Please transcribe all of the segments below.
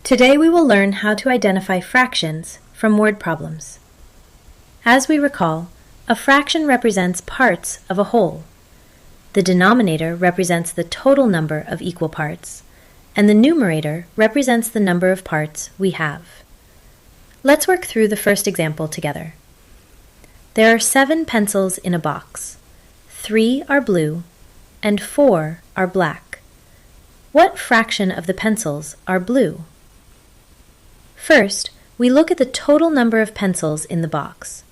Today we will learn how to identify fractions from word problems. As we recall, a fraction represents parts of a whole. The denominator represents the total number of equal parts, and the numerator represents the number of parts we have. Let's work through the first example together. There are 7 pencils in a box. 3 are blue, and 4 are black. What fraction of the pencils are blue? First, we look at the total number of pencils in the box.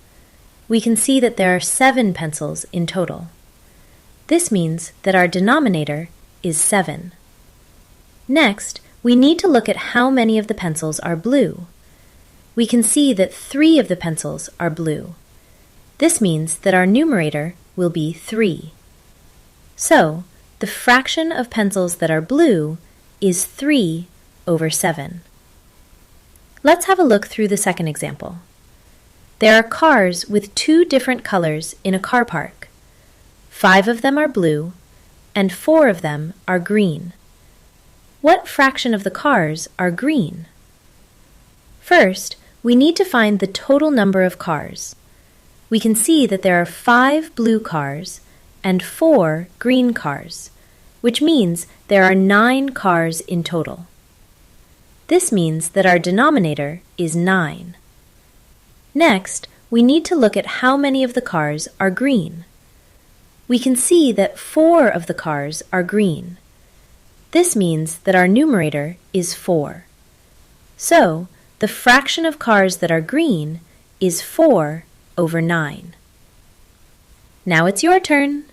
We can see that there are 7 pencils in total. This means that our denominator is 7. Next, we need to look at how many of the pencils are blue. We can see that 3 of the pencils are blue. This means that our numerator will be 3. So, the fraction of pencils that are blue is 3 over 7. Let's have a look through the second example. There are cars with 2 different colors in a car park. 5 of them are blue, and 4 of them are green. What fraction of the cars are green? First, we need to find the total number of cars. We can see that there are 5 blue cars and 4 green cars, which means there are 9 cars in total. This means that our denominator is 9. Next, we need to look at how many of the cars are green. We can see that 4 of the cars are green. This means that our numerator is 4. So, the fraction of cars that are green is 4 over 9. Now it's your turn.